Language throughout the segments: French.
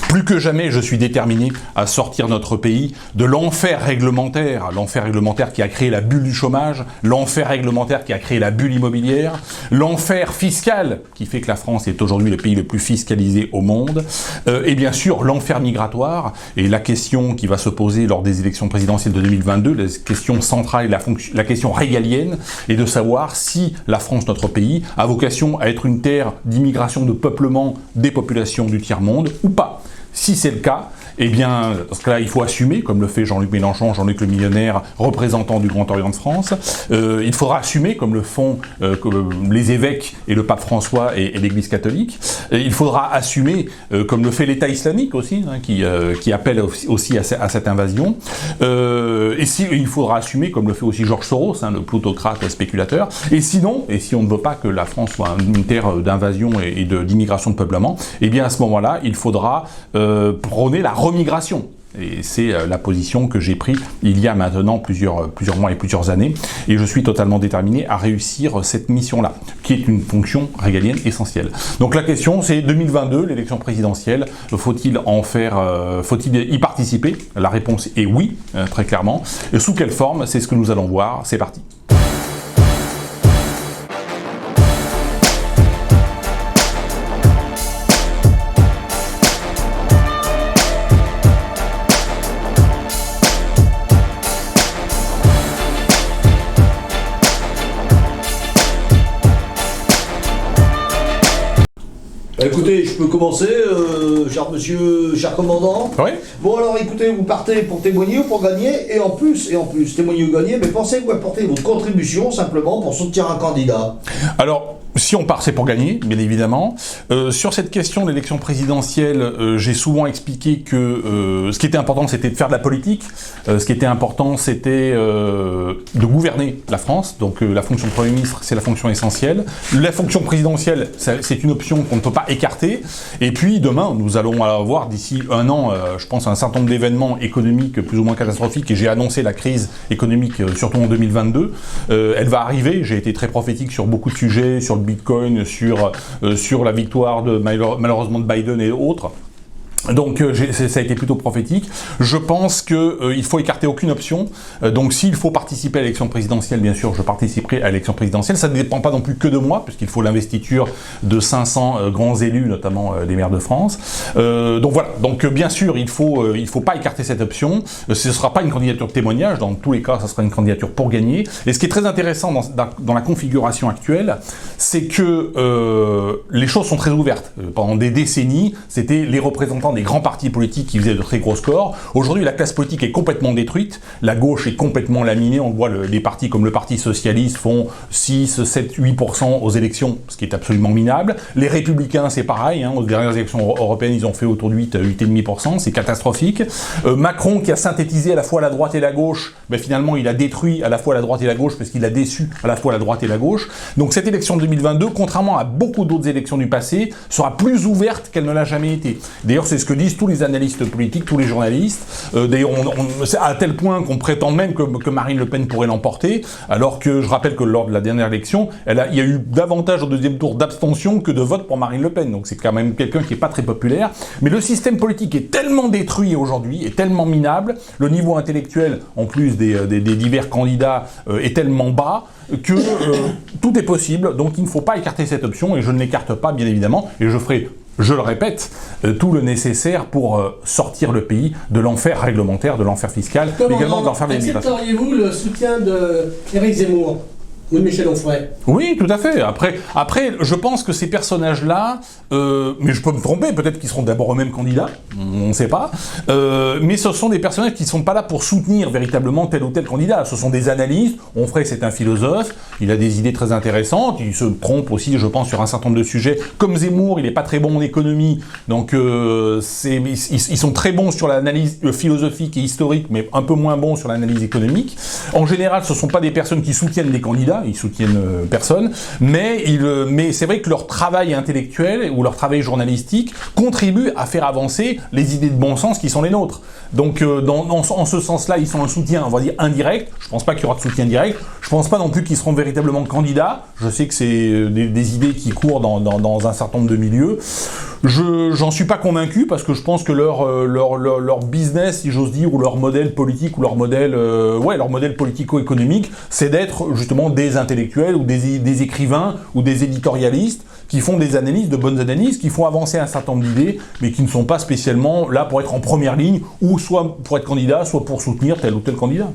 Plus que jamais, je suis déterminé à sortir notre pays de l'enfer réglementaire qui a créé la bulle du chômage, l'enfer réglementaire qui a créé la bulle immobilière, l'enfer fiscal qui fait que la France est aujourd'hui le pays le plus fiscalisé au monde, et bien sûr l'enfer migratoire. Et la question qui va se poser lors des élections présidentielles de 2022, la question centrale et la question régalienne, est de savoir si la France, notre pays, a vocation à être une terre d'immigration, de peuplement des populations du tiers-monde ou pas. Si c'est le cas, eh bien, dans ce cas-là, il faut assumer, comme le fait Jean-Luc Mélenchon, Jean-Luc le millionnaire, représentant du Grand Orient de France. Il faudra assumer, comme le font les évêques et le pape François et l'Église catholique. Il faudra assumer, comme le fait l'État islamique aussi, hein, qui appelle aussi à cette invasion. Il faudra assumer, comme le fait aussi Georges Soros, hein, le plutocrate spéculateur. Et sinon, et si on ne veut pas que la France soit une terre d'invasion et d'immigration de peuplement, eh bien à ce moment-là, il faudra prôner la remigration. Et c'est la position que j'ai prise il y a maintenant plusieurs mois et plusieurs années. Et je suis totalement déterminé à réussir cette mission-là, qui est une fonction régalienne essentielle. Donc la question, c'est 2022, l'élection présidentielle, faut-il y participer? La réponse est oui, très clairement. Et sous quelle forme? C'est ce que nous allons voir. C'est parti. Écoutez, je peux commencer, cher monsieur, cher commandant. Oui. Bon alors écoutez, vous partez pour témoigner ou pour gagner, et en plus, témoigner ou gagner, mais pensez que vous apportez votre contribution simplement pour soutenir un candidat. Alors, si on part, c'est pour gagner, bien évidemment. Sur cette question de l'élection présidentielle, j'ai souvent expliqué que ce qui était important, c'était de faire de la politique. Ce qui était important, c'était de gouverner la France. Donc la fonction de Premier ministre, c'est la fonction essentielle. La fonction présidentielle, c'est une option qu'on ne peut pas écarter. Et puis demain, nous allons avoir d'ici un an, je pense, un certain nombre d'événements économiques plus ou moins catastrophiques. Et j'ai annoncé la crise économique, surtout en 2022. Elle va arriver. J'ai été très prophétique sur beaucoup de sujets, sur le Bitcoin, sur la victoire malheureusement de Biden et autres. Donc ça a été plutôt prophétique. Je pense qu'il faut écarter aucune option. Donc s'il faut participer à l'élection présidentielle, bien sûr, je participerai à l'élection présidentielle. Ça ne dépend pas non plus que de moi, puisqu'il faut l'investiture de 500 grands élus, notamment les maires de France. Donc voilà. Donc bien sûr, il faut pas écarter cette option. Ce ne sera pas une candidature de témoignage. Dans tous les cas, ça sera une candidature pour gagner. Et ce qui est très intéressant dans la configuration actuelle, c'est que les choses sont très ouvertes. Pendant des décennies, c'était les représentants des grands partis politiques qui faisaient de très gros scores. Aujourd'hui, la classe politique est complètement détruite. La gauche est complètement laminée. On voit les partis comme le Parti Socialiste font 6, 7, 8% aux élections, ce qui est absolument minable. Les Républicains, c'est pareil. Hein, aux dernières élections européennes, ils ont fait autour de 8,5%. C'est catastrophique. Macron, qui a synthétisé à la fois la droite et la gauche, ben finalement, il a détruit à la fois la droite et la gauche parce qu'il a déçu à la fois la droite et la gauche. Donc cette élection de 2022, contrairement à beaucoup d'autres élections du passé, sera plus ouverte qu'elle ne l'a jamais été. D'ailleurs, c'est ce que disent tous les analystes politiques, tous les journalistes. D'ailleurs, c'est à tel point qu'on prétend même que Marine Le Pen pourrait l'emporter, alors que je rappelle que lors de la dernière élection, il y a eu davantage au deuxième tour d'abstention que de vote pour Marine Le Pen. Donc c'est quand même quelqu'un qui n'est pas très populaire. Mais le système politique est tellement détruit aujourd'hui, est tellement minable, le niveau intellectuel, en plus des divers candidats, est tellement bas, que tout est possible. Donc il ne faut pas écarter cette option, et je ne l'écarte pas, bien évidemment, et je ferai, je le répète, tout le nécessaire pour sortir le pays de l'enfer réglementaire, de l'enfer fiscal, mais également de l'enfer de l'immigration. Accepteriez-vous le soutien d'Éric Zemmour ou de Michel Onfray? Oui, tout à fait. Après, je pense que ces personnages-là, mais je peux me tromper, peut-être qu'ils seront d'abord eux-mêmes candidats, on ne sait pas, mais ce sont des personnages qui ne sont pas là pour soutenir véritablement tel ou tel candidat. Ce sont des analystes. Onfray, c'est un philosophe, il a des idées très intéressantes, il se trompe aussi, je pense, sur un certain nombre de sujets. Comme Zemmour, il n'est pas très bon en économie, donc ils sont très bons sur l'analyse philosophique et historique, mais un peu moins bons sur l'analyse économique. En général, ce ne sont pas des personnes qui soutiennent les candidats, ils soutiennent personne, mais c'est vrai que leur travail intellectuel ou leur travail journalistique contribue à faire avancer les idées de bon sens qui sont les nôtres. Donc en ce sens-là, ils sont un soutien, on va dire, indirect. Je ne pense pas qu'il y aura de soutien direct. Je ne pense pas non plus qu'ils seront véritablement candidats. Je sais que c'est des idées qui courent dans un certain nombre de milieux. J'en suis pas convaincu parce que je pense que leur business, si j'ose dire, ou leur modèle politique, ou leur modèle politico-économique, c'est d'être justement des intellectuels ou des écrivains ou des éditorialistes qui font des analyses, de bonnes analyses, qui font avancer un certain nombre d'idées, mais qui ne sont pas spécialement là pour être en première ligne, ou soit pour être candidat, soit pour soutenir tel ou tel candidat.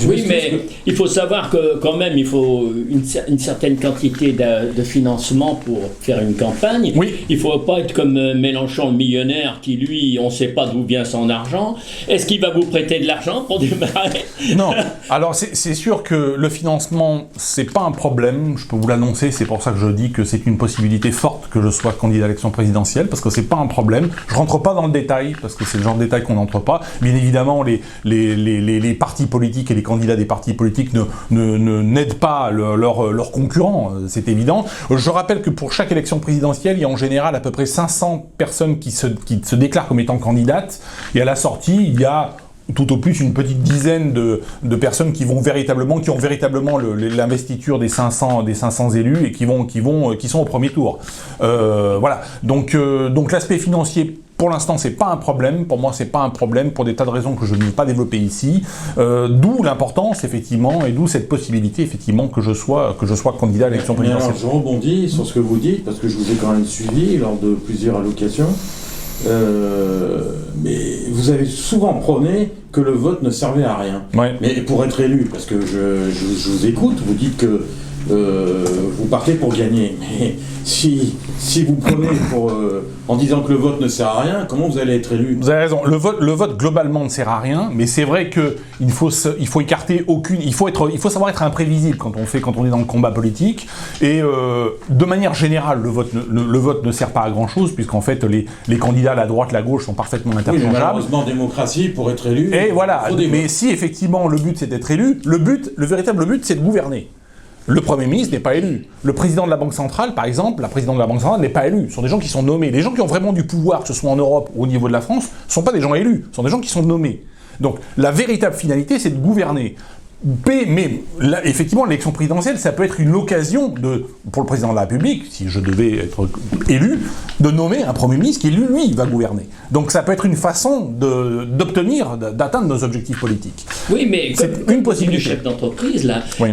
Oui, mais il faut savoir que quand même, il faut une certaine quantité de financement pour faire une campagne. Oui. Il ne faut pas être comme Mélenchon, le millionnaire, qui lui, on ne sait pas d'où vient son argent. Est-ce qu'il va vous prêter de l'argent pour démarrer? Non. Alors c'est sûr que le financement, c'est pas un problème, je peux vous l'annoncer, c'est pour ça que je dis que c'est une possibilité forte que je sois candidat à l'élection présidentielle, parce que c'est pas un problème. Je rentre pas dans le détail, parce que c'est le genre de détail qu'on n'entre pas. Bien évidemment, les partis politiques et les candidats des partis politiques n'aident pas leurs concurrents, c'est évident. Je rappelle que pour chaque élection présidentielle, il y a en général à peu près 500 personnes qui se déclarent comme étant candidates, et à la sortie, il y a tout au plus une petite dizaine de personnes qui ont véritablement l'investiture des 500 élus et qui sont au premier tour. Voilà. Donc l'aspect financier, pour l'instant, c'est pas un problème. Pour moi, c'est pas un problème pour des tas de raisons que je ne vais pas développer ici. D'où l'importance, effectivement, et d'où cette possibilité, effectivement, que je sois candidat à l'élection présidentielle. Alors, je rebondis sur ce que vous dites, parce que je vous ai quand même suivi lors de plusieurs allocations. Mais vous avez souvent prôné que le vote ne servait à rien. Ouais. Mais pour être élu, parce que je vous écoute, vous dites que vous partez pour gagner. Mais si vous prenez en disant que le vote ne sert à rien, comment vous allez être élu? Vous avez raison. Le vote globalement ne sert à rien, mais c'est vrai que il faut écarter aucune. Il faut savoir être imprévisible quand on est dans le combat politique. Et de manière générale, le vote ne sert pas à grand chose, puisqu'en fait les candidats, la droite, la gauche, sont parfaitement Oui, interchangeables. mais malheureusement, démocratie, pour être élu. Et voilà. Mais si effectivement le but c'est d'être élu, le véritable but c'est de gouverner. Le Premier ministre n'est pas élu. Le président de la Banque centrale, par exemple, la présidente de la Banque centrale n'est pas élue. Ce sont des gens qui sont nommés. Les gens qui ont vraiment du pouvoir, que ce soit en Europe ou au niveau de la France, ne sont pas des gens élus. Ce sont des gens qui sont nommés. Donc la véritable finalité, c'est de gouverner. Mais là, effectivement, l'élection présidentielle, ça peut être une occasion pour le président de la République, si je devais être élu, de nommer un Premier ministre qui, lui, va gouverner. Donc ça peut être une façon d'atteindre nos objectifs politiques. Oui, mais c'est comme une possibilité. du chef d'entreprise, là, Oui.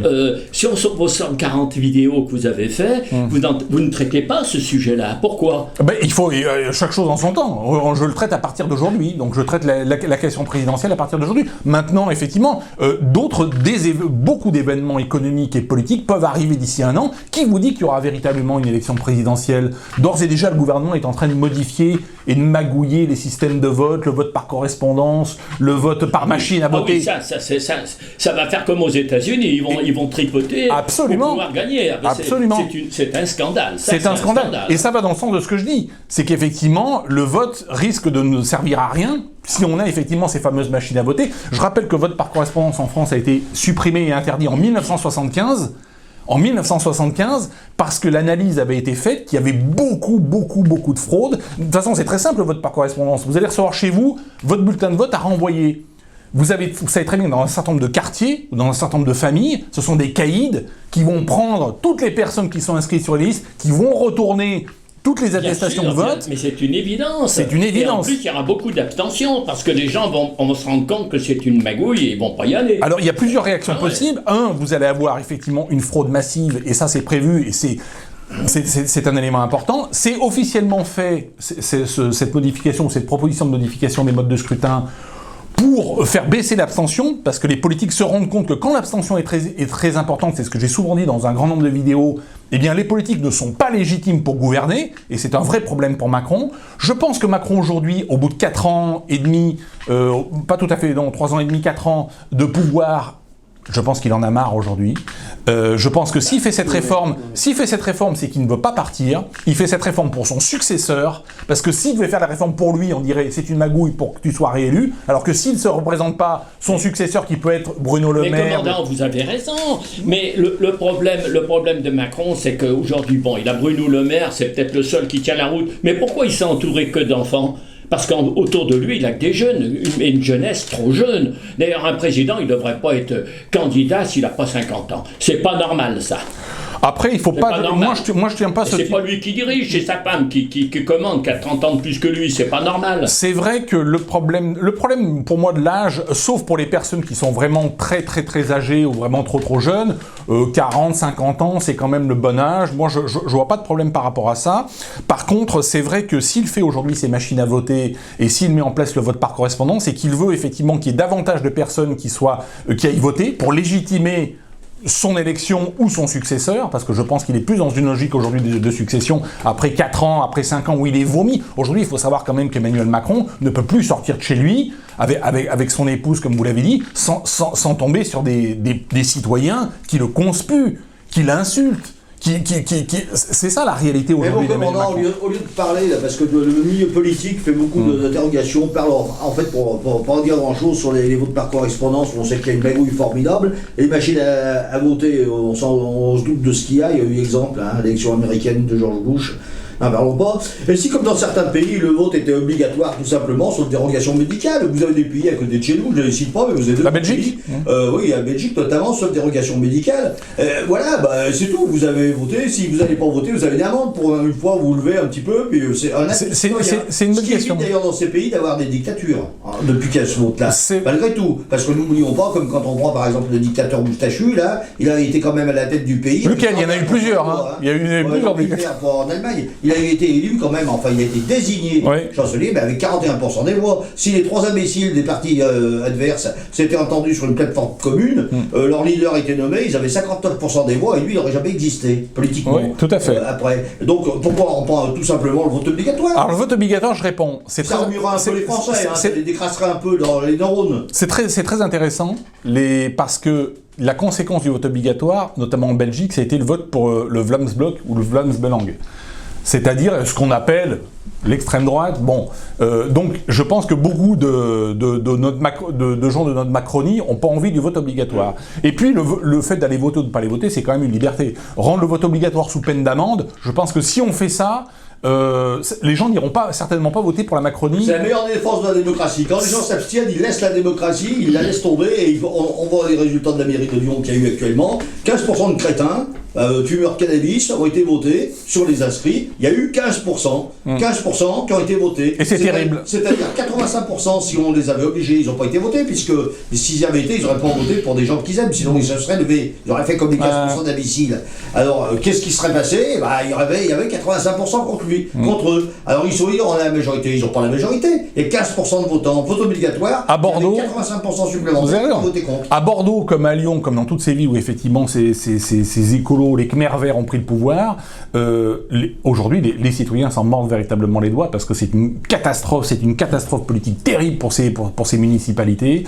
sur vos 140 vidéos que vous avez faites, vous ne traitez pas ce sujet-là. Pourquoi? Il faut chaque chose en son temps. Je le traite à partir d'aujourd'hui. Donc je traite la question présidentielle à partir d'aujourd'hui. Maintenant, effectivement, beaucoup d'événements économiques et politiques peuvent arriver d'ici un an. Qui vous dit qu'il y aura véritablement une élection présidentielle? D'ores et déjà, le gouvernement est en train de modifier et de magouiller les systèmes de vote, le vote par correspondance, le vote par machine à voter. Ah oui, ça va faire comme aux États-Unis. Ils vont tripoter Absolument. pour pouvoir gagner. Absolument. C'est un scandale. C'est un scandale. Et ça va dans le sens de ce que je dis. C'est qu'effectivement, le vote risque de ne servir à rien si on a effectivement ces fameuses machines à voter. Je rappelle que le vote par correspondance en France a été supprimé et interdit en 1975. En 1975, parce que l'analyse avait été faite, qu'il y avait beaucoup de fraude. De toute façon, c'est très simple, le vote par correspondance. Vous allez recevoir chez vous votre bulletin de vote à renvoyer. Vous savez très bien que dans un certain nombre de quartiers, ou dans un certain nombre de familles, ce sont des caïds qui vont prendre toutes les personnes qui sont inscrites sur les listes, qui vont retourner toutes les attestations de vote. Mais c'est une évidence. C'est une évidence. Et en plus, il y aura beaucoup d'abstention, parce que les gens vont se rendre compte que c'est une magouille et ils vont pas y aller. Alors, il y a plusieurs réactions possibles. Vous allez avoir effectivement une fraude massive, et ça c'est prévu, et c'est un élément important. C'est officiellement fait, cette modification, cette proposition de modification des modes de scrutin, pour faire baisser l'abstention, parce que les politiques se rendent compte que quand l'abstention est très importante, c'est ce que j'ai souvent dit dans un grand nombre de vidéos, eh bien les politiques ne sont pas légitimes pour gouverner, et c'est un vrai problème pour Macron. Je pense que Macron aujourd'hui, au bout de 4 ans et demi, pas tout à fait, non, 3 ans et demi, 4 ans de pouvoir, je pense qu'il en a marre aujourd'hui. Je pense que s'il fait cette réforme, c'est qu'il ne veut pas partir. Il fait cette réforme pour son successeur, parce que s'il devait faire la réforme pour lui, on dirait c'est une magouille pour que tu sois réélu, alors que s'il ne se représente pas son successeur, qui peut être Bruno Le Maire... Mais commandant, vous avez raison. Mais le problème de Macron, c'est qu'aujourd'hui, il a Bruno Le Maire, c'est peut-être le seul qui tient la route. Mais pourquoi il s'est entouré que d'enfants ? Parce qu'autour de lui, il a que des jeunes, une jeunesse trop jeune. D'ailleurs, un président, il ne devrait pas être candidat s'il n'a pas 50 ans. C'est pas normal, ça. Après, il faut C'est pas... normal. Moi, je tiens pas ce C'est type... pas lui qui dirige, c'est sa femme qui commande, qui a 30 ans de plus que lui, c'est pas normal. C'est vrai que le problème pour moi de l'âge, sauf pour les personnes qui sont vraiment très très très âgées ou vraiment trop jeunes, 40, 50 ans, c'est quand même le bon âge. Moi, je vois pas de problème par rapport à ça. Par contre, c'est vrai que s'il fait aujourd'hui ces machines à voter et s'il met en place le vote par correspondance, et qu'il veut effectivement qu'il y ait davantage de personnes qui aillent voter pour légitimer son élection ou son successeur, parce que je pense qu'il est plus dans une logique aujourd'hui de succession après 4 ans, après 5 ans où il est vomi. Aujourd'hui, il faut savoir quand même qu'Emmanuel Macron ne peut plus sortir de chez lui avec son épouse, comme vous l'avez dit, sans tomber sur des citoyens qui le conspuent, qui l'insultent. C'est ça la réalité aujourd'hui d'Emmanuel Macron. Au lieu de parler, là, parce que le milieu politique fait beaucoup d'interrogations, parle en fait pour pas dire grand chose sur les votes par correspondance, où on sait qu'il y a une magouille formidable, et les machines à voter, on se doute de ce qu'il y a. Il y a eu exemple, l'élection américaine de George Bush. N'en parlons pas. Et si, comme dans certains pays, le vote était obligatoire tout simplement sur dérogation médicale, vous avez des pays à côté de chez nous, je ne les cite pas, mais vous avez La Belgique. Oui, la Belgique notamment, sur dérogation médicale. Voilà, c'est tout. Vous avez voté. Si vous n'allez pas voter, vous avez une amende pour une fois vous levez un petit peu. Puis c'est une bonne question. Ce qui évite d'ailleurs dans ces pays d'avoir des dictatures depuis qu'elles se votent là. Malgré tout, parce que n'oublions pas, comme quand on prend par exemple le dictateur moustachu, là, il a été quand même à la tête du pays. Lequel ? Il y en a eu plusieurs. Il y a eu plusieurs dictateurs. En Allemagne. Il a été élu quand même, enfin il a été désigné chancelier, mais avec 41% des voix. Si les 3 imbéciles des partis adverses s'étaient entendus sur une plateforme commune, leur leader était nommé, ils avaient 59% des voix et lui il n'aurait jamais existé politiquement. Oui, tout à fait. Après. Donc pourquoi on prend tout simplement le vote obligatoire ? Alors le vote obligatoire, je réponds. Ça remuera un peu les Français, ça les décrasserait un peu dans les neurones. C'est très intéressant, parce que la conséquence du vote obligatoire, notamment en Belgique, ça a été le vote pour le Vlaams-Blok ou le Vlaams-Belang. C'est-à-dire ce qu'on appelle l'extrême droite. Bon, donc je pense que beaucoup de gens de notre Macronie n'ont pas envie du vote obligatoire. Et puis le fait d'aller voter ou de ne pas aller voter, c'est quand même une liberté. Rendre le vote obligatoire sous peine d'amende, je pense que si on fait ça, les gens n'iront certainement pas voter pour la Macronie. C'est la meilleure défense de la démocratie. Quand les gens s'abstiennent, ils laissent la démocratie, ils la laissent tomber, et on voit les résultats de la mairie de Lyon qu'il y a eu actuellement. 15% de crétins, fumeurs de cannabis, ont été votés sur les inscrits. Il y a eu 15%. 15% qui ont été votés. Et c'est terrible. C'est-à-dire 85% si on les avait obligés, ils n'ont pas été votés, puisque s'ils y avaient été, ils n'auraient pas voté pour des gens qu'ils aiment, sinon ils se seraient levés. Ils auraient fait comme les 15% d'imbéciles. Alors, qu'est-ce qui serait passé ? Il y avait 85% contre eux. Alors, ils ont la majorité, ils n'ont pas la majorité. Il y a 15% de votants, vote obligatoire. À Bordeaux, il y avait 85% supplémentaires qui ont voté contre. À Bordeaux, comme à Lyon, comme dans toutes ces villes où effectivement ces écolos, les Khmer verts ont pris le pouvoir, aujourd'hui, les citoyens s'en mordent véritablement les doigts parce que c'est une catastrophe politique terrible pour ces municipalités.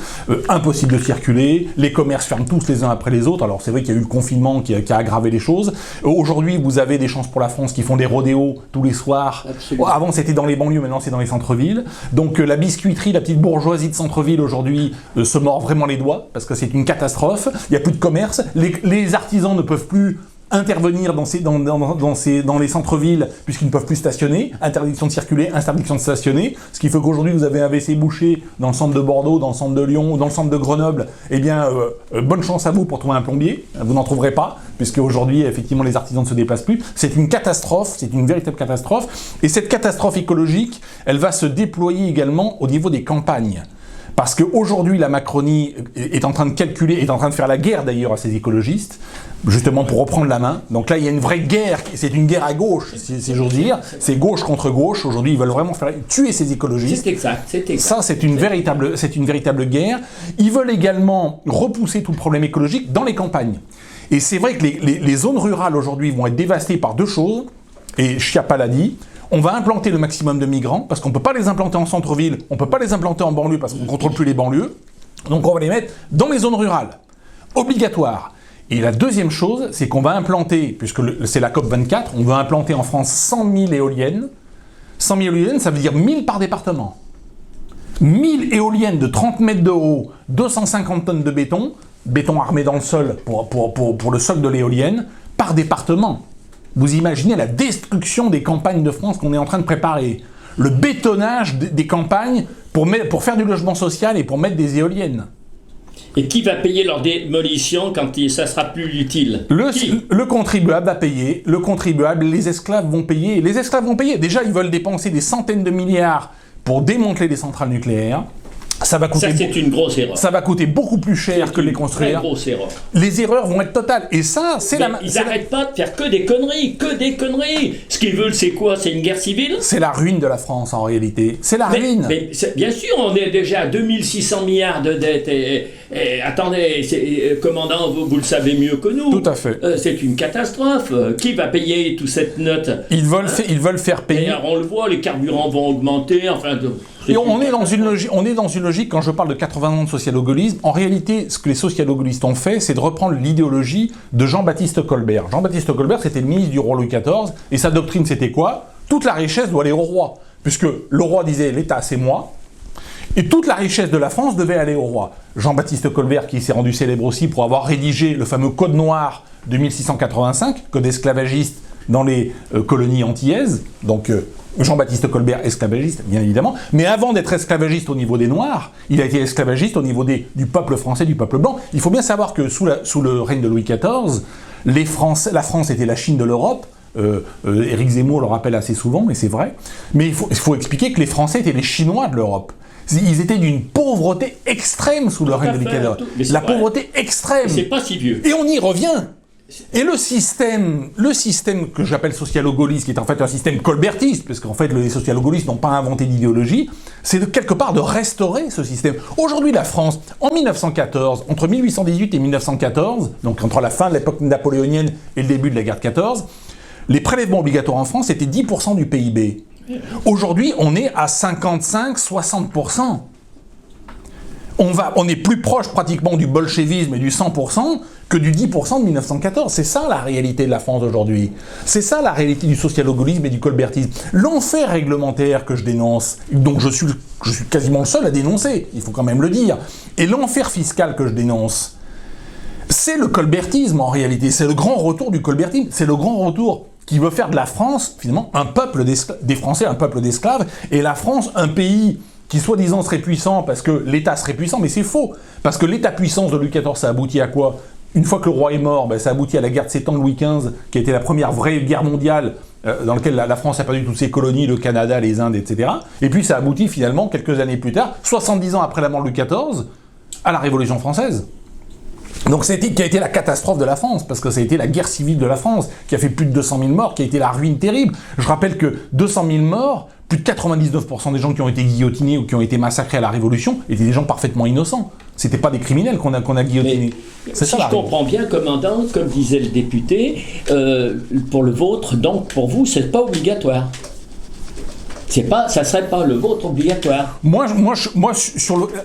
Impossible de circuler, les commerces ferment tous les uns après les autres. Alors c'est vrai qu'il y a eu le confinement qui a aggravé les choses. Aujourd'hui, vous avez des Chances pour la France qui font des rodéos tous les soirs. Absolument. Avant, c'était dans les banlieues, maintenant c'est dans les centres-villes. Donc la biscuiterie, la petite bourgeoisie de centre-ville aujourd'hui se mord vraiment les doigts parce que c'est une catastrophe. Il n'y a plus de commerce. Les artisans ne peuvent plus intervenir dans les centres-villes puisqu'ils ne peuvent plus stationner, interdiction de circuler, interdiction de stationner, ce qui fait qu'aujourd'hui vous avez un WC bouché dans le centre de Bordeaux, dans le centre de Lyon ou dans le centre de Grenoble. Eh bien, bonne chance à vous pour trouver un plombier, vous n'en trouverez pas, puisque aujourd'hui effectivement les artisans ne se déplacent plus. C'est une catastrophe, c'est une véritable catastrophe, et cette catastrophe écologique, elle va se déployer également au niveau des campagnes. Parce qu'aujourd'hui, la Macronie est en train de calculer, est en train de faire la guerre d'ailleurs à ces écologistes, justement pour reprendre la main. Donc là, il y a une vraie guerre, c'est une guerre à gauche, si j'ose dire. C'est gauche contre gauche. Aujourd'hui, ils veulent vraiment tuer ces écologistes. C'est exact. Ça, c'est une véritable guerre. Ils veulent également repousser tout le problème écologique dans les campagnes. Et c'est vrai que les zones rurales aujourd'hui vont être dévastées par deux choses, et Schiappa l'a dit. On va implanter le maximum de migrants, parce qu'on ne peut pas les implanter en centre-ville, on ne peut pas les implanter en banlieue, parce qu'on ne contrôle plus les banlieues. Donc on va les mettre dans les zones rurales. Obligatoire. Et la deuxième chose, c'est qu'on va implanter, puisque c'est la COP24, on va implanter en France 100 000 éoliennes. 100 000 éoliennes, ça veut dire 1000 par département. 1000 éoliennes de 30 mètres de haut, 250 tonnes de béton armé dans le sol pour le socle de l'éolienne, par département. Vous imaginez la destruction des campagnes de France qu'on est en train de préparer. Le bétonnage des campagnes pour faire du logement social et pour mettre des éoliennes. Et qui va payer leur démolition quand ça sera plus utile? Le contribuable va payer, le contribuable, les esclaves vont payer. Les esclaves vont payer. Déjà, ils veulent dépenser des centaines de milliards pour démanteler des centrales nucléaires. Ça c'est une grosse erreur. Ça va coûter beaucoup plus cher que les construire. Très grosse erreur. Les erreurs vont être totales. Et ça, c'est Ils n'arrêtent pas de faire que des conneries. Ce qu'ils veulent, c'est quoi? C'est une guerre civile? C'est la ruine de la France, en réalité. C'est la ruine. Mais bien sûr, on est déjà à 2600 milliards de dettes. Attendez, commandant, vous le savez mieux que nous. Tout à fait. C'est une catastrophe. Qui va payer toute cette note? Ils veulent faire payer. D'ailleurs, on le voit, les carburants vont augmenter. Enfin, et on est dans une logique, quand je parle de 80 ans de socialo-gaullisme, en réalité, ce que les socialo-gaullistes ont fait, c'est de reprendre l'idéologie de Jean-Baptiste Colbert. Jean-Baptiste Colbert, c'était le ministre du roi Louis XIV, et sa doctrine, c'était quoi? Toute la richesse doit aller au roi, puisque le roi disait « l'État, c'est moi », et toute la richesse de la France devait aller au roi. Jean-Baptiste Colbert, qui s'est rendu célèbre aussi pour avoir rédigé le fameux Code noir de 1685, code esclavagiste dans les colonies antillaises, donc Jean-Baptiste Colbert, esclavagiste, bien évidemment, mais avant d'être esclavagiste au niveau des Noirs, il a été esclavagiste au niveau du peuple français, du peuple blanc. Il faut bien savoir que sous le règne de Louis XIV, la France était la Chine de l'Europe. Éric Zemmour le rappelle assez souvent, et c'est vrai. Mais il faut expliquer que les Français étaient les Chinois de l'Europe. Ils étaient d'une pauvreté extrême sous le règne de Louis XIV. La pauvreté extrême. C'est pas si vieux. Et on y revient. Et le système que j'appelle socialo-gaulliste, qui est en fait un système colbertiste, parce qu'en fait les socialo-gaullistes n'ont pas inventé d'idéologie, c'est de quelque part de restaurer ce système. Aujourd'hui, la France, en 1914, entre 1818 et 1914, donc entre la fin de l'époque napoléonienne et le début de la guerre de 14, les prélèvements obligatoires en France étaient 10% du PIB. Aujourd'hui, on est à 55-60%. On est plus proche pratiquement du bolchevisme et du 100% que du 10% de 1914. C'est ça la réalité de la France aujourd'hui. C'est ça la réalité du socialo-gaullisme et du colbertisme. L'enfer réglementaire que je dénonce, donc je suis quasiment le seul à dénoncer, il faut quand même le dire, et l'enfer fiscal que je dénonce, c'est le colbertisme en réalité. C'est le grand retour du colbertisme. C'est le grand retour qui veut faire de la France, finalement, un peuple des Français, un peuple d'esclaves, et la France, un pays qui soi-disant serait puissant parce que l'État serait puissant, mais c'est faux. Parce que l'État-puissance de Louis XIV, ça aboutit à quoi? Une fois que le roi est mort, ça aboutit à la guerre de 7 ans de Louis XV, qui a été la première vraie guerre mondiale dans laquelle la France a perdu toutes ses colonies, le Canada, les Indes, etc. Et puis ça aboutit finalement, quelques années plus tard, 70 ans après la mort de Louis XIV, à la Révolution française. Donc qui a été la catastrophe de la France, parce que ça a été la guerre civile de la France, qui a fait plus de 200 000 morts, qui a été la ruine terrible. Je rappelle que 200 000 morts, plus de 99% des gens qui ont été guillotinés ou qui ont été massacrés à la Révolution étaient des gens parfaitement innocents. C'était pas des criminels qu'on a guillotinés. Si je comprends bien, commandant, comme disait le député, pour le vôtre, donc pour vous, c'est pas obligatoire. Ça serait pas le vôtre obligatoire.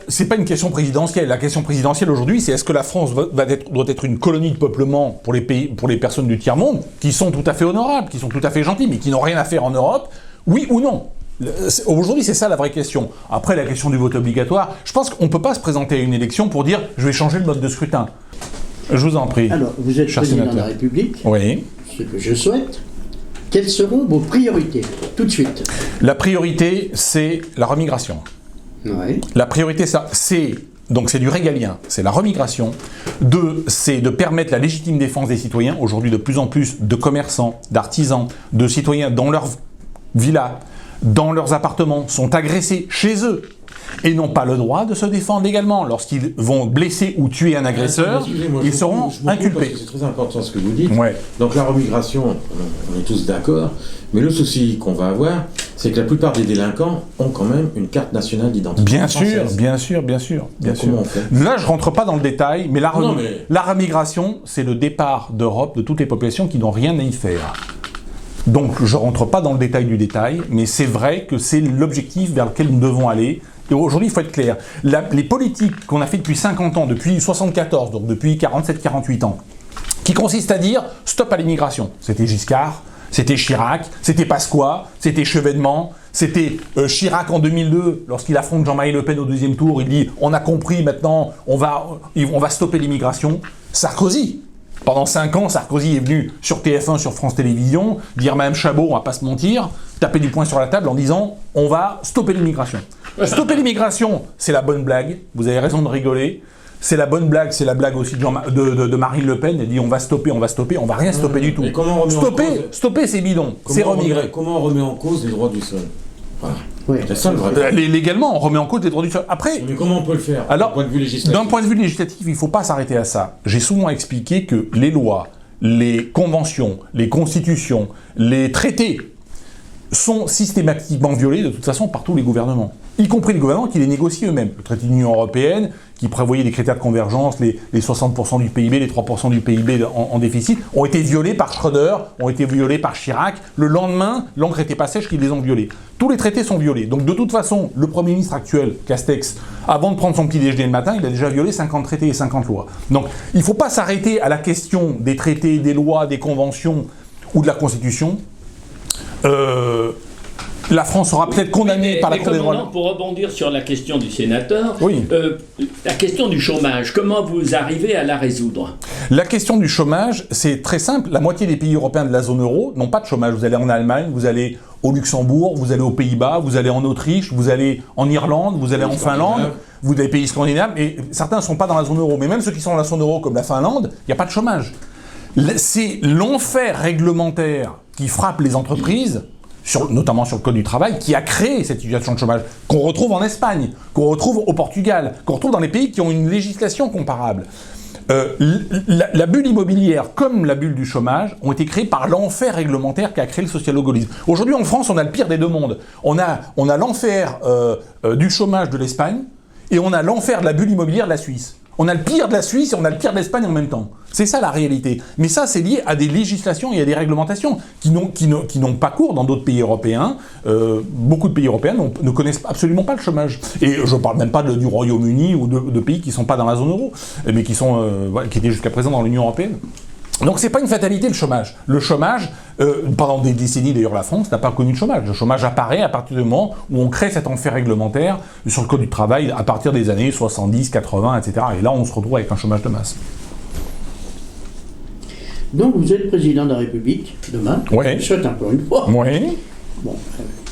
C'est pas une question présidentielle. La question présidentielle aujourd'hui, c'est est-ce que la France doit être une colonie de peuplement pour les personnes du tiers-monde, qui sont tout à fait honorables, qui sont tout à fait gentilles, mais qui n'ont rien à faire en Europe, oui ou non? Aujourd'hui, c'est ça la vraie question. Après, la question du vote obligatoire, je pense qu'on ne peut pas se présenter à une élection pour dire « je vais changer le mode de scrutin ». Je vous en prie. Alors, vous êtes président de la République, oui. Ce que je souhaite. Quelles seront vos priorités, tout de suite? La priorité, c'est la remigration. Oui. La priorité, c'est du régalien, c'est la remigration. 2, c'est de permettre la légitime défense des citoyens. Aujourd'hui, de plus en plus de commerçants, d'artisans, de citoyens dans leur villas, dans leurs appartements, sont agressés chez eux et n'ont pas le droit de se défendre légalement. Lorsqu'ils vont blesser ou tuer un agresseur, ils seront inculpés. C'est très important ce que vous dites. Ouais. Donc la remigration, on est tous d'accord, mais le souci qu'on va avoir, c'est que la plupart des délinquants ont quand même une carte nationale d'identité. Bien sûr. Comment on fait? Là, je rentre pas dans le détail, mais la remigration, c'est le départ d'Europe de toutes les populations qui n'ont rien à y faire. Donc, je rentre pas dans le détail du détail, mais c'est vrai que c'est l'objectif vers lequel nous devons aller. Et aujourd'hui, il faut être clair. Les politiques qu'on a fait depuis 50 ans, depuis 1974, donc depuis 47-48 ans, qui consistent à dire « stop à l'immigration ». C'était Giscard, c'était Chirac, c'était Pasqua, c'était Chevènement, c'était Chirac en 2002, lorsqu'il affronte Jean-Marie Le Pen au deuxième tour, il dit « on a compris, maintenant, on va stopper l'immigration ». Sarkozy. Pendant 5 ans, Sarkozy est venu sur TF1, sur France Télévisions, dire Madame Chabot, on va pas se mentir, taper du poing sur la table en disant « on va stopper l'immigration ». Stopper l'immigration, c'est la bonne blague, vous avez raison de rigoler. c'est la bonne blague, c'est la blague aussi de Marine Le Pen, elle dit on va stopper, on va rien stopper du tout. Mais comment on remet Stopper c'est bidon, c'est remigrer. Comment on remet en cause les droits du sol? Voilà. Oui. C'est ça le vrai. Légalement, on remet en cause les droits du sol. Après, mais comment on peut le faire alors, d'un point de vue législatif? D'un point de vue législatif, il ne faut pas s'arrêter à ça. J'ai souvent expliqué que les lois, les conventions, les constitutions, les traités sont systématiquement violés de toute façon par tous les gouvernements, y compris les gouvernements qui les négocient eux-mêmes. Le traité de l'Union européenne, qui prévoyait des critères de convergence, les 60% du PIB, les 3% du PIB en déficit, ont été violés par Schröder, ont été violés par Chirac. Le lendemain, l'encre n'était pas sèche qu'ils les ont violés. Tous les traités sont violés. Donc de toute façon, le Premier ministre actuel, Castex, avant de prendre son petit déjeuner le matin, il a déjà violé 50 traités et 50 lois. Donc il ne faut pas s'arrêter à la question des traités, des lois, des conventions ou de la Constitution. La France sera peut-être condamnée par la Cour des droits de l'homme. Pour rebondir sur la question du sénateur, oui. La question du chômage, comment vous arrivez à la résoudre? La question du chômage, c'est très simple. La moitié des pays européens de la zone euro n'ont pas de chômage. Vous allez en Allemagne, vous allez au Luxembourg, vous allez aux Pays-Bas, vous allez en Autriche, vous allez en Irlande, vous allez en Finlande, vous avez des pays scandinaves, et certains ne sont pas dans la zone euro. Mais même ceux qui sont dans la zone euro, comme la Finlande, il n'y a pas de chômage. C'est l'enfer réglementaire qui frappe les entreprises, notamment sur le code du travail, qui a créé cette situation de chômage, qu'on retrouve en Espagne, qu'on retrouve au Portugal, qu'on retrouve dans les pays qui ont une législation comparable. La bulle immobilière, comme la bulle du chômage, ont été créées par l'enfer réglementaire qui a créé le socialo-gaullisme. Aujourd'hui, en France, on a le pire des deux mondes. On a l'enfer du chômage de l'Espagne, et on a l'enfer de la bulle immobilière de la Suisse. On a le pire de la Suisse et on a le pire de l'Espagne en même temps. C'est ça la réalité. Mais ça, c'est lié à des législations et à des réglementations qui n'ont pas cours dans d'autres pays européens. Beaucoup de pays européens ne connaissent absolument pas le chômage. Et je ne parle même pas du Royaume-Uni ou de pays qui ne sont pas dans la zone euro, mais qui étaient jusqu'à présent dans l'Union européenne. Donc c'est pas une fatalité le chômage. Le chômage, pendant des décennies d'ailleurs la France n'a pas connu de chômage. Le chômage apparaît à partir du moment où on crée cet enfer réglementaire sur le code du travail à partir des années 70, 80, etc. Et là on se retrouve avec un chômage de masse. Donc vous êtes président de la République demain. Oui. Je souhaite encore une fois. Oui. Bon,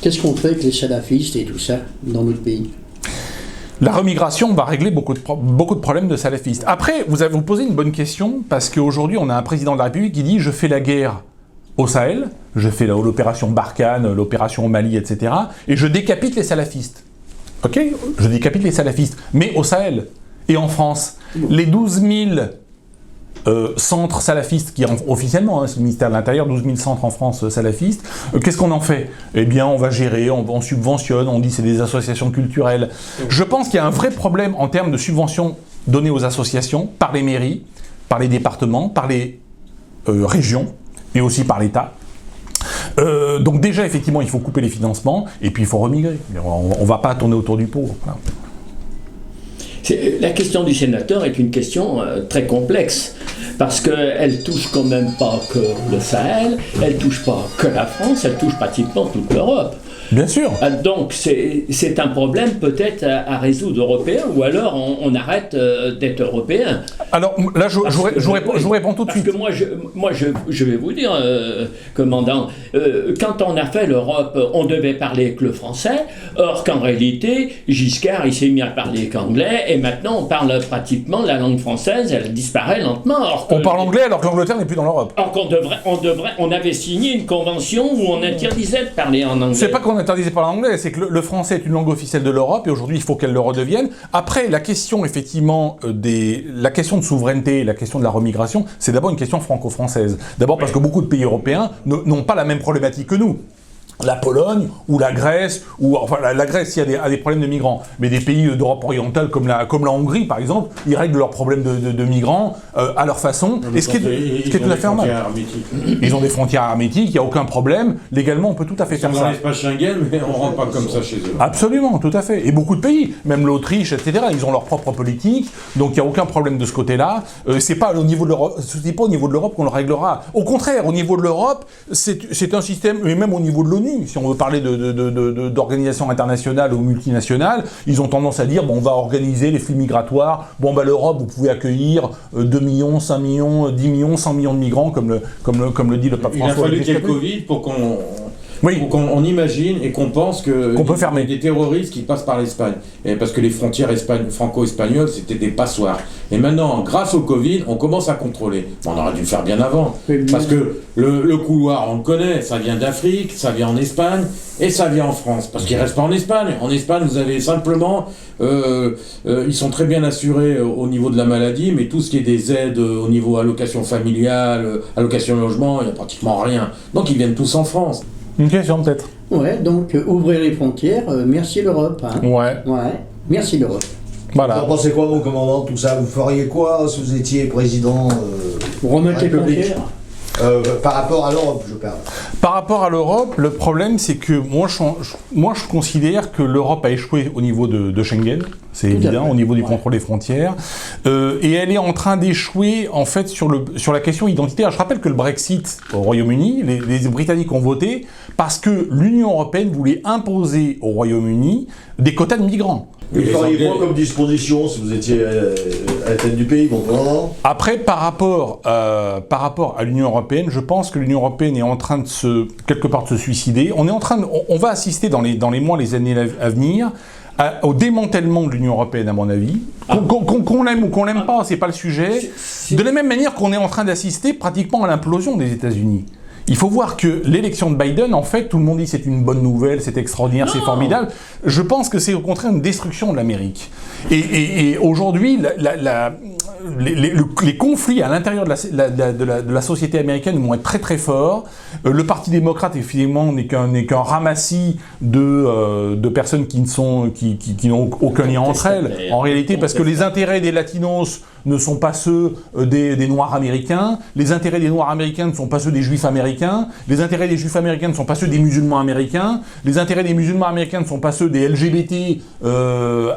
qu'est-ce qu'on fait avec les salafistes et tout ça dans notre pays? La remigration va régler beaucoup de problèmes de salafistes. Après, vous posez une bonne question, parce qu'aujourd'hui, on a un président de la République qui dit « je fais la guerre au Sahel, je fais l'opération Barkhane, l'opération au Mali, etc. et je décapite les salafistes ». Ok, je décapite les salafistes, mais au Sahel et en France, les 12 000 centres salafistes, qui officiellement, c'est le ministère de l'Intérieur, 12 000 centres en France salafistes, qu'est-ce qu'on en fait? Eh bien, on va gérer, on subventionne, on dit c'est des associations culturelles. Je pense qu'il y a un vrai problème en termes de subventions données aux associations par les mairies, par les départements, par les régions et aussi par l'État. Donc déjà, effectivement, il faut couper les financements et puis il faut remigrer. On ne va pas tourner autour du pot. Voilà. La question du sénateur est une question très complexe, parce qu'elle touche quand même pas que le Sahel, elle touche pas que la France, elle touche pratiquement toute l'Europe. Bien sûr. Donc c'est un problème peut-être à résoudre européen, ou alors on arrête d'être européen. Alors là, je vous réponds tout de suite. Parce que moi, je vais vous dire, commandant, quand on a fait l'Europe, on devait parler que le français, or qu'en réalité, Giscard, il s'est mis à parler qu'anglais, et maintenant on parle pratiquement la langue française, elle disparaît lentement. On parle anglais alors que l'Angleterre n'est plus dans l'Europe. Alors on avait signé une convention où on interdisait de parler en anglais. C'est pas qu'on interdisait de parler anglais, c'est que le français est une langue officielle de l'Europe et aujourd'hui il faut qu'elle le redevienne. Après, la question effectivement la question de souveraineté, la question de la remigration, c'est d'abord une question franco-française. D'abord parce que beaucoup de pays européens n'ont pas la même problématique que nous. La Pologne ou la Grèce, la Grèce il y a des problèmes de migrants, mais des pays d'Europe orientale comme la Hongrie par exemple, ils règlent leurs problèmes de migrants à leur façon, et ce qui est tout à fait normal. Ils ont des frontières hermétiques, il n'y a aucun problème, légalement on peut tout à fait faire ça. Dans l'espace Schengen, mais on ne rentre pas comme ça chez eux. Absolument, tout à fait, et beaucoup de pays, même l'Autriche, etc., ils ont leur propre politique, donc il n'y a aucun problème de ce côté-là, c'est pas au niveau de l'Europe qu'on le réglera. Au contraire, au niveau de l'Europe, c'est un système, et même au niveau de l'ONU, si on veut parler d'organisations internationales ou multinationales, ils ont tendance à dire bon, on va organiser les flux migratoires. Bon, l'Europe, vous pouvez accueillir 2 millions, 5 millions, 10 millions, 100 millions de migrants, comme le dit le pape François. Il a fallu qu'il y ait le Covid pour Oui. On imagine et qu'on pense Qu'on peut fermer. des terroristes qui passent par l'Espagne. Et parce que les frontières franco-espagnoles, c'était des passoires. Et maintenant, grâce au Covid, on commence à contrôler. On aurait dû le faire bien avant. Parce que le couloir, on le connaît, ça vient d'Afrique, ça vient en Espagne, et ça vient en France. Parce qu'il ne reste pas en Espagne. En Espagne, vous avez simplement... ils sont très bien assurés au niveau de la maladie, mais tout ce qui est des aides au niveau allocation familiale, allocation logement, il n'y a pratiquement rien. Donc ils viennent tous en France. Une question peut-être. Ouais, donc ouvrir les frontières, merci l'Europe. Hein. Ouais. Ouais, merci l'Europe. Vous en Voilà. pensez quoi, mon commandant, de tout ça? Vous feriez quoi si vous étiez président Remettre les République frontières. Par rapport à l'Europe, je parle. Par rapport à l'Europe, le problème c'est que moi je considère que l'Europe a échoué au niveau de Schengen, c'est Tout à évident, fait. au niveau du Ouais. contrôle des frontières, et elle est en train d'échouer en fait sur la question identitaire. Je rappelle que le Brexit au Royaume-Uni, les Britanniques ont voté parce que l'Union européenne voulait imposer au Royaume-Uni des quotas de migrants. Vous Et les feriez Anglais- quoi comme disposition si vous étiez à la tête du pays, mon commandant? Après, par rapport à l'Union européenne, je pense que l'Union européenne est en train de quelque part de se suicider. On va assister dans les mois, les années à venir, au démantèlement de l'Union européenne, à mon avis. Qu'on l'aime ou qu'on l'aime pas, c'est pas le sujet. De la même manière qu'on est en train d'assister pratiquement à l'implosion des États-Unis. Il faut voir que l'élection de Biden, en fait, tout le monde dit c'est une bonne nouvelle, c'est extraordinaire, c'est formidable. Je pense que c'est au contraire une destruction de l'Amérique. Et aujourd'hui, les conflits à l'intérieur de la société américaine vont être très très forts. Le Parti démocrate, effectivement, n'est qu'un ramassis de personnes qui n'ont aucun lien entre elles, en réalité, parce que les intérêts des Latinos ne sont pas ceux des Noirs américains, les intérêts des Noirs américains ne sont pas ceux des Juifs américains, les intérêts des Juifs américains ne sont pas ceux des musulmans américains, les intérêts des musulmans américains ne sont pas ceux des LGBT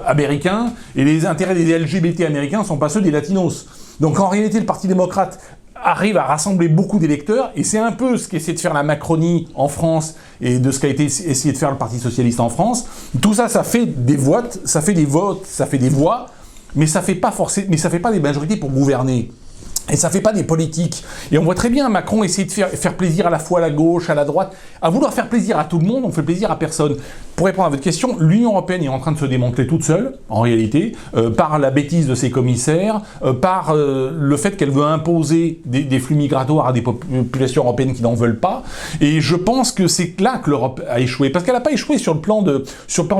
américains, et les intérêts des LGBT américains ne sont pas ceux des Latinos. Donc en réalité, le Parti démocrate arrive à rassembler beaucoup d'électeurs, et c'est un peu ce qu'essaie de faire la Macronie en France, et de ce qu'a essayé de faire le Parti socialiste en France. Tout ça, ça fait des votes, ça fait des voix, mais ça fait pas des majorités pour gouverner. Et ça fait pas des politiques. Et on voit très bien Macron essayer de faire plaisir à la fois à la gauche, à la droite. À vouloir faire plaisir à tout le monde, on fait plaisir à personne. Pour répondre à votre question, l'Union européenne est en train de se démanteler toute seule, en réalité, par la bêtise de ses commissaires, par le fait qu'elle veut imposer des flux migratoires à des populations européennes qui n'en veulent pas. Et je pense que c'est là que l'Europe a échoué. Parce qu'elle n'a pas échoué sur le plan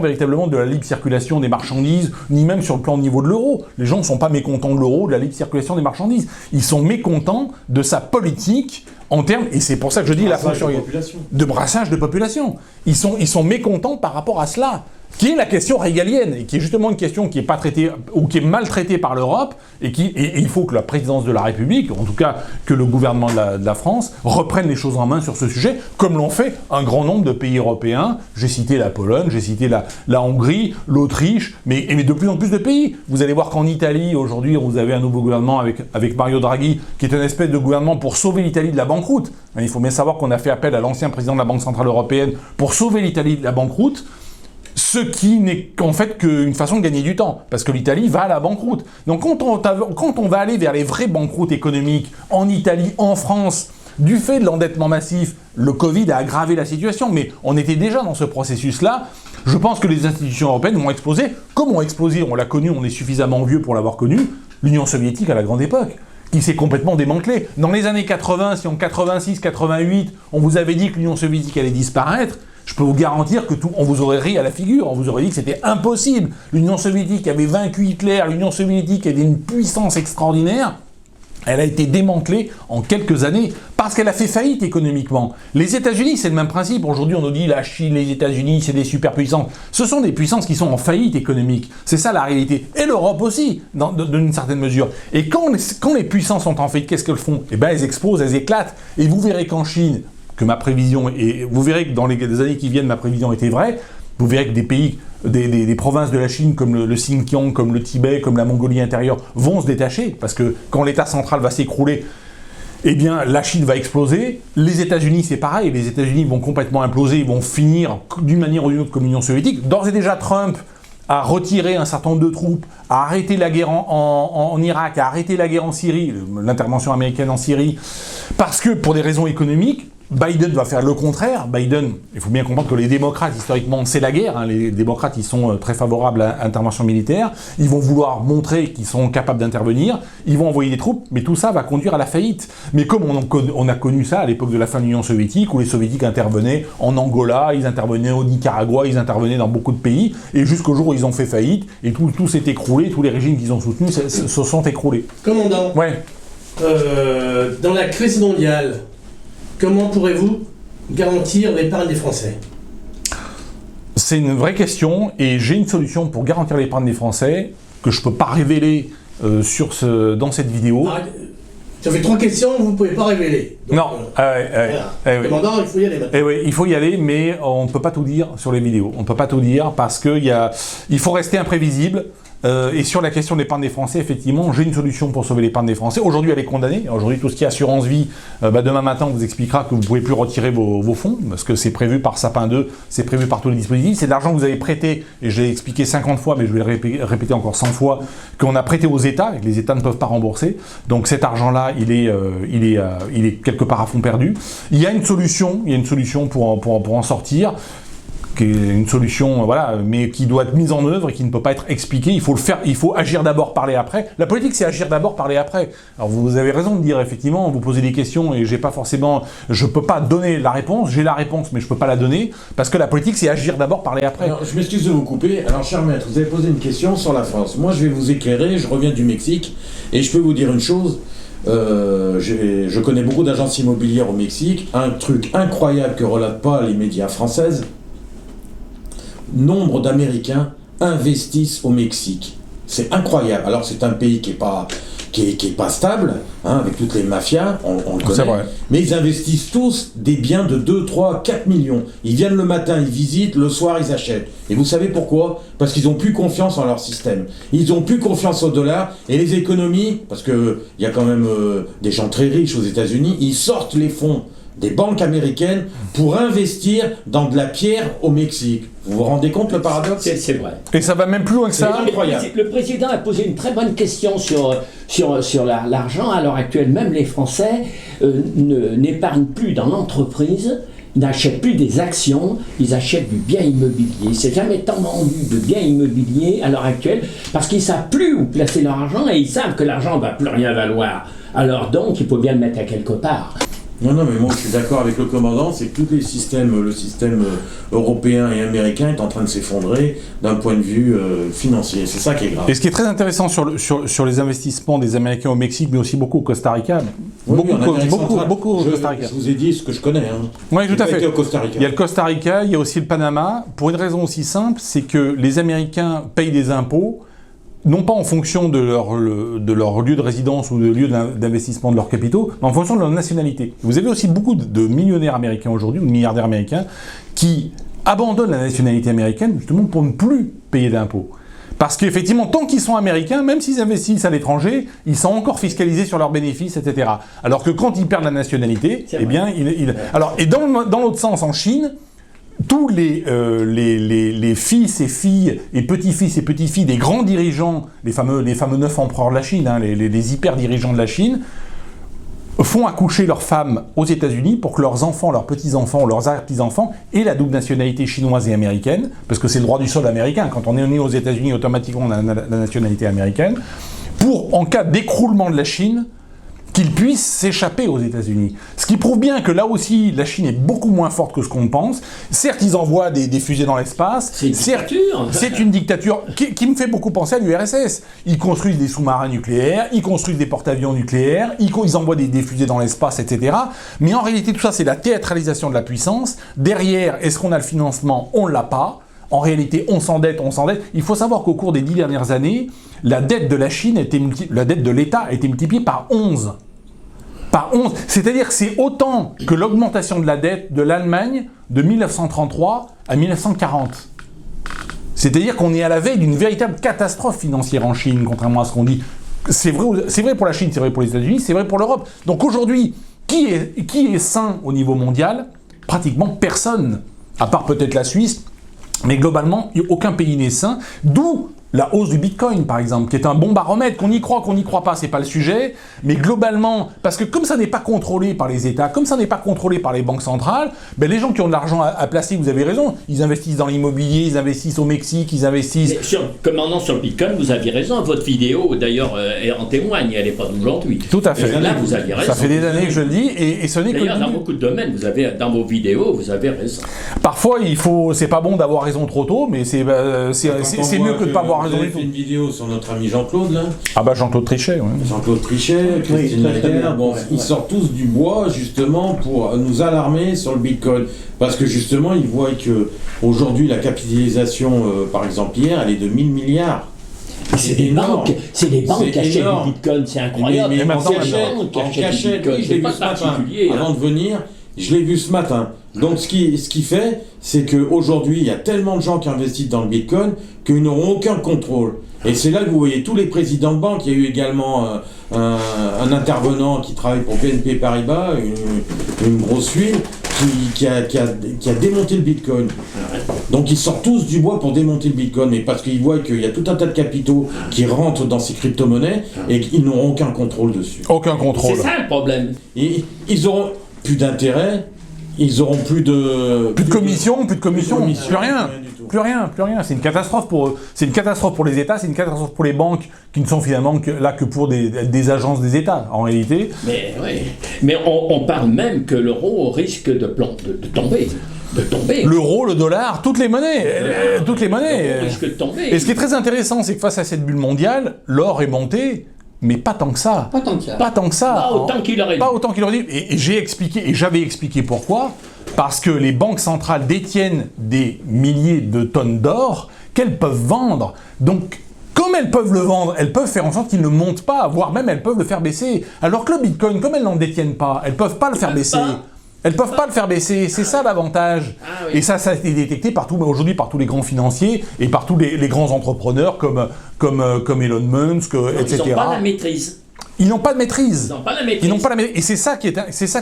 véritablement de la libre circulation des marchandises, ni même sur le plan au niveau de l'euro. Les gens ne sont pas mécontents de l'euro, de la libre circulation des marchandises. Ils sont mécontents de sa politique en termes, et c'est pour ça que je dis la fonction de brassage de population. Ils sont mécontents par rapport à cela, qui est la question régalienne, et qui est justement une question qui n'est pas traitée, ou qui est mal traitée par l'Europe, et il faut que la présidence de la République, en tout cas que le gouvernement de la France, reprenne les choses en main sur ce sujet, comme l'ont fait un grand nombre de pays européens. J'ai cité la Pologne, j'ai cité la Hongrie, l'Autriche, mais de plus en plus de pays. Vous allez voir qu'en Italie, aujourd'hui, vous avez un nouveau gouvernement avec Mario Draghi, qui est une espèce de gouvernement pour sauver l'Italie de la banqueroute. Il faut bien savoir qu'on a fait appel à l'ancien président de la Banque Centrale Européenne pour sauver l'Italie de la banqueroute. Ce qui n'est qu'en fait qu'une façon de gagner du temps, parce que l'Italie va à la banqueroute. Donc quand on va aller vers les vraies banqueroutes économiques, en Italie, en France, du fait de l'endettement massif, le Covid a aggravé la situation, mais on était déjà dans ce processus-là. Je pense que les institutions européennes vont exploser, comme ont explosé, on l'a connu, on est suffisamment vieux pour l'avoir connu, l'Union soviétique à la grande époque, qui s'est complètement démantelée. Dans les années 80, si en 86, 88, on vous avait dit que l'Union soviétique allait disparaître, je peux vous garantir que on vous aurait ri à la figure, on vous aurait dit que c'était impossible. L'Union soviétique avait vaincu Hitler, l'Union soviétique était une puissance extraordinaire. Elle a été démantelée en quelques années parce qu'elle a fait faillite économiquement. Les États-Unis, c'est le même principe. Aujourd'hui, on nous dit la Chine, les États-Unis, c'est des superpuissances. Ce sont des puissances qui sont en faillite économique. C'est ça la réalité. Et l'Europe aussi, d'une certaine mesure. Et quand les puissances sont en faillite, qu'est-ce qu'elles font? Eh bien, elles explosent, elles éclatent. Et vous verrez qu'en Chine, vous verrez que dans les années qui viennent, ma prévision était vraie. Vous verrez que des pays, des provinces de la Chine comme le Xinjiang, comme le Tibet, comme la Mongolie intérieure vont se détacher, parce que quand l'État central va s'écrouler, eh bien la Chine va exploser. Les États-Unis, c'est pareil, les États-Unis vont complètement imploser, ils vont finir d'une manière ou d'une autre comme l'Union soviétique. D'ores et déjà, Trump a retiré un certain nombre de troupes, a arrêté la guerre en Irak, a arrêté la guerre en Syrie, l'intervention américaine en Syrie, parce que pour des raisons économiques, Biden va faire le contraire. Biden, il faut bien comprendre que les démocrates, historiquement, c'est la guerre. Hein. Les démocrates, ils sont très favorables à l'intervention militaire. Ils vont vouloir montrer qu'ils sont capables d'intervenir. Ils vont envoyer des troupes, mais tout ça va conduire à la faillite. Mais comme on a connu ça à l'époque de la fin de l'Union soviétique, où les soviétiques intervenaient en Angola, ils intervenaient au Nicaragua, ils intervenaient dans beaucoup de pays, et jusqu'au jour où ils ont fait faillite, et tout s'est écroulé, tous les régimes qu'ils ont soutenus se sont écroulés. Commandant, Ouais. dans la crise mondiale, comment pourrez-vous garantir l'épargne des Français? C'est une vraie question, et j'ai une solution pour garantir l'épargne des Français, que je ne peux pas révéler dans cette vidéo. Ah, ça fait 3 questions, vous ne pouvez pas révéler. Donc, Non, voilà. oui. Commandant, il faut y aller maintenant. Eh oui, il faut y aller, mais on ne peut pas tout dire sur les vidéos. On ne peut pas tout dire parce qu'il faut rester imprévisible. Et sur la question de l'épargne des Français, effectivement, j'ai une solution pour sauver l'épargne des Français. Aujourd'hui, elle est condamnée. Aujourd'hui, tout ce qui est assurance vie, demain matin, on vous expliquera que vous ne pouvez plus retirer vos fonds, parce que c'est prévu par Sapin 2, c'est prévu par tous les dispositifs. C'est de l'argent que vous avez prêté, et je l'ai expliqué 50 fois, mais je vais le répéter encore 100 fois, qu'on a prêté aux États, et que les États ne peuvent pas rembourser. Donc cet argent-là, il est quelque part à fond perdu. Il y a une solution pour en sortir, qui est une solution, voilà, mais qui doit être mise en œuvre et qui ne peut pas être expliquée. Il faut le faire, il faut agir d'abord, parler après. La politique, c'est agir d'abord, parler après. Alors vous avez raison de dire, effectivement, vous posez des questions et je peux pas donner la réponse. J'ai la réponse, mais je peux pas la donner parce que la politique, c'est agir d'abord, parler après. Alors, je m'excuse de vous couper. Alors, cher maître, vous avez posé une question sur la France. Moi, je vais vous éclairer. Je reviens du Mexique et je peux vous dire une chose. Je connais beaucoup d'agences immobilières au Mexique. Un truc incroyable que relatent pas les médias françaises. Nombre d'Américains investissent au Mexique. C'est incroyable. Alors c'est un pays qui est pas stable, hein, avec toutes les mafias, on le connaît. Vrai. Mais ils investissent tous des biens de 2, 3, 4 millions. Ils viennent le matin, ils visitent, le soir ils achètent. Et vous savez pourquoi? Parce qu'ils n'ont plus confiance en leur système. Ils n'ont plus confiance au dollar. Et les économies, parce qu'il y a quand même des gens très riches aux États-Unis, ils sortent les fonds des banques américaines pour investir dans de la pierre au Mexique. Vous vous rendez compte le paradoxe? C'est vrai. Et ça va même plus loin que ça. Incroyable. Le président a posé une très bonne question sur l'argent. À l'heure actuelle, même les Français n'épargnent plus dans l'entreprise, n'achètent plus des actions, ils achètent du bien immobilier. C'est jamais tant vendu de biens immobiliers à l'heure actuelle parce qu'ils ne savent plus où placer leur argent et ils savent que l'argent ne va plus rien valoir. Alors donc, il faut bien le mettre à quelque part. Non, mais moi je suis d'accord avec le commandant, c'est que tous les systèmes, le système européen et américain est en train de s'effondrer d'un point de vue financier. C'est ça qui est grave. Et ce qui est très intéressant sur les investissements des Américains au Mexique, mais aussi beaucoup au Costa Rica, beaucoup au Costa Rica. Je vous ai dit ce que je connais. Hein. Oui, tout à fait. Été au Costa Rica. Il y a le Costa Rica, il y a aussi le Panama, pour une raison aussi simple, c'est que les Américains payent des impôts, non pas en fonction de leur lieu de résidence ou de lieu d'investissement de leurs capitaux, mais en fonction de leur nationalité. Vous avez aussi beaucoup de millionnaires américains aujourd'hui, ou de milliardaires américains, qui abandonnent la nationalité américaine justement pour ne plus payer d'impôts. Parce qu'effectivement, tant qu'ils sont américains, même s'ils investissent à l'étranger, ils sont encore fiscalisés sur leurs bénéfices, etc. Alors que quand ils perdent la nationalité, eh bien, Alors, et dans l'autre sens, en Chine, tous les fils et filles et petits-fils et petites-filles des grands dirigeants, les fameux 9 empereurs de la Chine, hein, les hyper-dirigeants de la Chine, font accoucher leurs femmes aux États-Unis pour que leurs enfants, leurs petits-enfants ou leurs petits-enfants aient la double nationalité chinoise et américaine, parce que c'est le droit du sol américain. Quand on est né aux États-Unis, automatiquement on a la nationalité américaine, pour, en cas d'écroulement de la Chine, qu'ils puissent s'échapper aux États-Unis. Ce qui prouve bien que là aussi, la Chine est beaucoup moins forte que ce qu'on pense. Certes, ils envoient des fusées dans l'espace. C'est une dictature. C'est une dictature qui me fait beaucoup penser à l'URSS. Ils construisent des sous-marins nucléaires, ils construisent des porte-avions nucléaires, ils envoient des fusées dans l'espace, etc. Mais en réalité, tout ça, c'est la théâtralisation de la puissance. Derrière, est-ce qu'on a le financement? On ne l'a pas. En réalité, on s'endette. Il faut savoir qu'au cours des 10 dernières années, la dette de la Chine, la dette de l'État a été multipliée par 11. Par 11. C'est-à-dire que c'est autant que l'augmentation de la dette de l'Allemagne de 1933 à 1940. C'est-à-dire qu'on est à la veille d'une véritable catastrophe financière en Chine, contrairement à ce qu'on dit. C'est vrai pour la Chine, c'est vrai pour les États-Unis, c'est vrai pour l'Europe. Donc aujourd'hui, qui est sain au niveau mondial? Pratiquement personne, à part peut-être la Suisse. Mais globalement, aucun pays n'est sain, d'où la hausse du Bitcoin, par exemple, qui est un bon baromètre, qu'on y croit pas, c'est pas le sujet, mais globalement, parce que comme ça n'est pas contrôlé par les États, comme ça n'est pas contrôlé par les banques centrales, ben les gens qui ont de l'argent à placer, vous avez raison, ils investissent dans l'immobilier, ils investissent au Mexique, ils investissent... Commandant sur le Bitcoin, vous aviez raison, votre vidéo, d'ailleurs, en témoigne, elle n'est pas d'aujourd'hui. Tout à fait. Là, vous aviez raison. Ça fait des années que je le dis, et ce n'est que... D'ailleurs, dans beaucoup de domaines, dans vos vidéos, vous avez raison. Parfois, c'est pas bon d'avoir raison trop tôt, mais c'est mieux que de pas avoir raison du tout. Vous avez fait une vidéo sur notre ami Jean-Claude, là. Ah bah Jean-Claude Trichet, oui. Jean-Claude Trichet, Christine Lagarde, bon, ils sortent tous du bois, justement, pour nous alarmer sur le Bitcoin. Parce que, justement, ils voient que aujourd'hui la capitalisation, par exemple, hier, elle est de 1000 milliards. C'est les banques qui achètent du Bitcoin, c'est incroyable. Mais en cachette, oui, je l'ai vu ce matin. Avant de venir, je l'ai vu ce matin. Donc ce qui fait, c'est qu'aujourd'hui, il y a tellement de gens qui investissent dans le Bitcoin qu'ils n'auront aucun contrôle. Et c'est là que vous voyez tous les présidents de banque. Il y a eu également un intervenant qui travaille pour BNP Paribas, une grosse huile, qui a démonté le Bitcoin. Donc ils sortent tous du bois pour démonter le Bitcoin, mais parce qu'ils voient qu'il y a tout un tas de capitaux qui rentrent dans ces crypto-monnaies et qu'ils n'auront aucun contrôle dessus. Aucun contrôle. C'est ça le problème. Et ils auront plus d'intérêt, ils auront plus de commission, plus rien. du tout. Plus rien. C'est une catastrophe pour eux. C'est une catastrophe pour les États, c'est une catastrophe pour les banques qui ne sont finalement que pour des agences des États, en réalité. Mais on parle même que l'euro risque de tomber. L'euro, le dollar, toutes les monnaies. L'euro risque de tomber. Et ce qui est très intéressant, c'est que face à cette bulle mondiale, l'or est monté, mais pas tant que ça. Pas tant que ça. Pas autant qu'il aurait dû. Pas autant qu'il aurait dû. Et j'avais expliqué pourquoi. Parce que les banques centrales détiennent des milliers de tonnes d'or qu'elles peuvent vendre. Donc, comme elles peuvent le vendre, elles peuvent faire en sorte qu'il ne monte pas, voire même elles peuvent le faire baisser. Alors que le Bitcoin, comme elles n'en détiennent pas, elles peuvent pas le faire baisser. Elles peuvent pas le faire baisser, c'est ça l'avantage. Ah oui. Et ça a été détecté aujourd'hui par tous les grands financiers et par tous les grands entrepreneurs comme Elon Musk, etc. Ils n'ont pas la maîtrise. Ils n'ont pas de maîtrise. Ils n'ont pas la maîtrise. Et c'est ça qui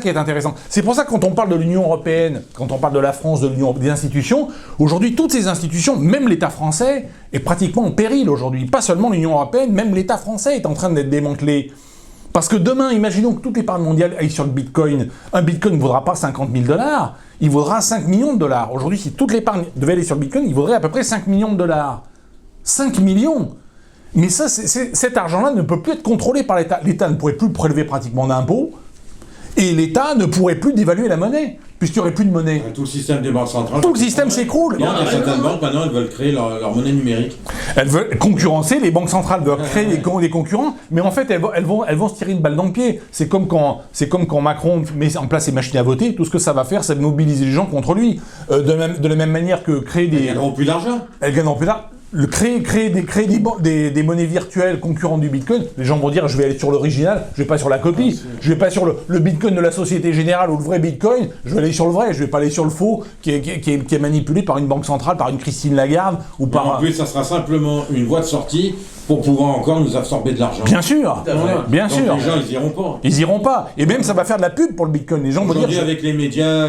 est intéressant. C'est pour ça que quand on parle de l'Union européenne, quand on parle de la France, des institutions, aujourd'hui, toutes ces institutions, même l'État français, est pratiquement en péril aujourd'hui. Pas seulement l'Union européenne, même l'État français est en train d'être démantelé. Parce que demain, imaginons que toute l'épargne mondiale aille sur le Bitcoin. Un Bitcoin ne vaudra pas 50 000 $, il vaudra 5 millions de $. Aujourd'hui, si toute l'épargne devait aller sur le Bitcoin, il vaudrait à peu près 5 millions de $. 5 millions. Mais ça, cet argent-là ne peut plus être contrôlé par l'État. L'État ne pourrait plus prélever pratiquement d'impôts, et l'État ne pourrait plus dévaluer la monnaie, puisqu'il n'y aurait plus de monnaie. Tout le système des banques centrales. Tout le système s'écroule. Il y a certaines banques, maintenant, elles veulent créer leur monnaie numérique. Elles veulent concurrencer, les banques centrales veulent créer des concurrents, mais en fait, elles vont se tirer une balle dans le pied. C'est comme quand Macron met en place ses machines à voter, tout ce que ça va faire, c'est de mobiliser les gens contre lui. De la même manière que créer des... Elles gagneront plus d'argent. Elles gagneront plus d'argent. Créer des monnaies virtuelles concurrentes du Bitcoin, les gens vont dire je vais aller sur l'original, je vais pas sur la copie, je vais pas sur le Bitcoin de la Société Générale ou le vrai Bitcoin, je vais aller sur le vrai, je vais pas aller sur le faux qui est manipulé par une banque centrale, par une Christine Lagarde ou par... En plus, ça sera simplement une voie de sortie pour pouvoir encore nous absorber de l'argent. Bien sûr, bien Donc sûr. les gens, ils iront pas. Ils iront pas. Et même ça va faire de la pub pour le Bitcoin. Les gens vont dire... Aujourd'hui, avec les médias,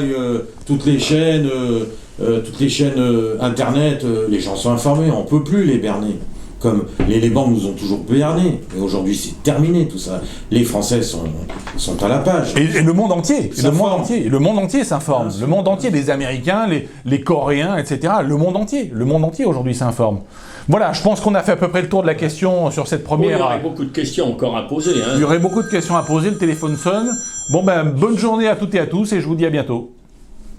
toutes les chaînes internet, les gens sont informés, on peut plus les berner. Comme les banques nous ont toujours berné, et aujourd'hui c'est terminé tout ça. Les Français sont à la page. Et le monde entier, le monde entier s'informe. Bien sûr. Le monde entier, les Américains, les Coréens, etc. Le monde entier aujourd'hui s'informe. Voilà, je pense qu'on a fait à peu près le tour de la question sur cette première... Il y aurait beaucoup de questions encore à poser. Il y aurait beaucoup de questions à poser, le téléphone sonne. Bon ben, bonne journée à toutes et à tous, et je vous dis à bientôt.